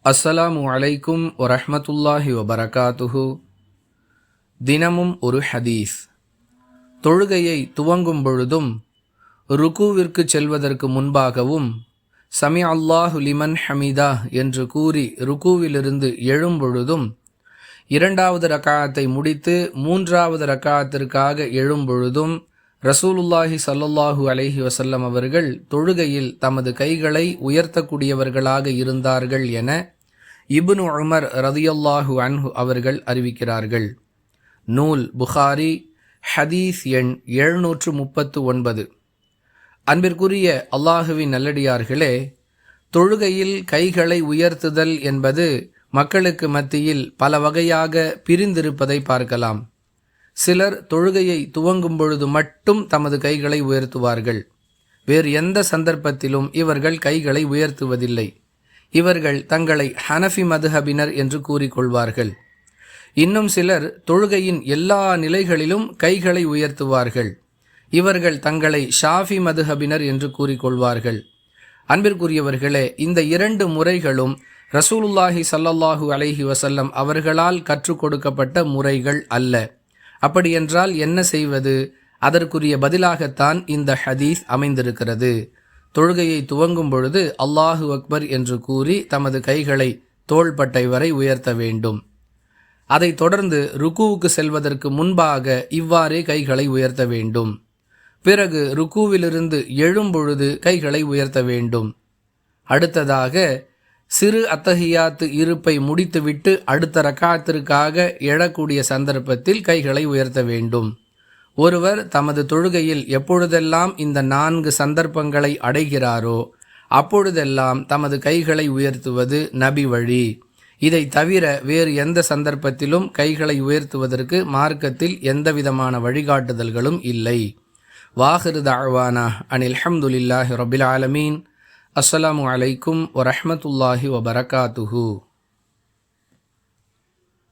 அஸ்ஸலாமு அலைக்கும் வரஹ்மத்துல்லாஹி வபரகாத்துஹு. தினமும் ஒரு ஹதீஸ். தொழுகையை துவங்கும் பொழுதும் ருக்கூவிற்கு செல்வதற்கு முன்பாகவும் சமி அல்லாஹு லிமன் ஹமிதா என்று கூறி ருக்கூவிலிருந்து எழும்பொழுதும், இரண்டாவது ரக்காத்தை முடித்து மூன்றாவது ரக்காத்திற்காக எழும்பொழுதும் ரசூலுல்லாஹி ஸல்லல்லாஹு அலைஹி வஸல்லம் அவர்கள் தொழுகையில் தமது கைகளை உயர்த்தக்கூடியவர்களாக இருந்தார்கள் என இப்னு உமர் ரதியல்லாஹு அன்ஹு அவர்கள் அறிவிக்கிறார்கள். நூல் புகாரி, ஹதீஸ் எண் 739. அன்பிற்குரிய அல்லாஹுவின் நல்லடியார்களே, தொழுகையில் கைகளை உயர்த்துதல் என்பது மக்களுக்கு மத்தியில் பல வகையாக பிரிந்திருப்பதை பார்க்கலாம். சிலர் தொழுகையை துவங்கும் பொழுது மட்டும் தமது கைகளை உயர்த்துவார்கள். வேறு எந்த சந்தர்ப்பத்திலும் இவர்கள் கைகளை உயர்த்துவதில்லை. இவர்கள் தங்களை ஹனஃபி மதுஹபினர் என்று கூறிக்கொள்வார்கள். இன்னும் சிலர் தொழுகையின் எல்லா நிலைகளிலும் கைகளை உயர்த்துவார்கள். இவர்கள் தங்களை ஷாஃபி மதுஹபினர் என்று கூறிக்கொள்வார்கள். அன்பிற்குரியவர்களே, இந்த இரண்டு முறைகளும் ரசூலுல்லாஹி ஸல்லல்லாஹு அலைஹி வஸல்லம் அவர்களால் கற்றுக் கொடுக்கப்பட்ட முறைகள் அல்ல. அப்படியென்றால் என்ன செய்வது? அதற்குரிய பதிலாகத்தான் இந்த ஹதீஸ் அமைந்திருக்கிறது. தொழுகையை துவங்கும் பொழுது அல்லாஹு அக்பர் என்று கூறி தமது கைகளை தோள்பட்டை வரை உயர்த்த வேண்டும். அதைத் தொடர்ந்து ருக்கூவுக்கு செல்வதற்கு முன்பாக இவ்வாறே கைகளை உயர்த்த வேண்டும். பிறகு ருக்கூவிலிருந்து எழும்பொழுது கைகளை உயர்த்த வேண்டும். அடுத்ததாக சிறு அத்தஹியாத்து இருப்பை முடித்துவிட்டு அடுத்த ரக்காத்திற்காக எழக்கூடிய சந்தர்ப்பத்தில் கைகளை உயர்த்த வேண்டும். ஒருவர் தமது தொழுகையில் எப்பொழுதெல்லாம் இந்த 4 சந்தர்ப்பங்களை அடைகிறாரோ அப்பொழுதெல்லாம் தமது கைகளை உயர்த்துவது நபி வழி. இதை தவிர வேறு எந்த சந்தர்ப்பத்திலும் கைகளை உயர்த்துவதற்கு மார்க்கத்தில் எந்தவிதமான வழிகாட்டுதல்களும் இல்லை. வாஹிரு தஅவானா அனில் ஹம்துலில்லாஹி ரப்பில் ஆலமீன். அஸ்ஸலாமு அலைக்கும் வரஹ்மத்துல்லாஹி வபரகாத்துஹு.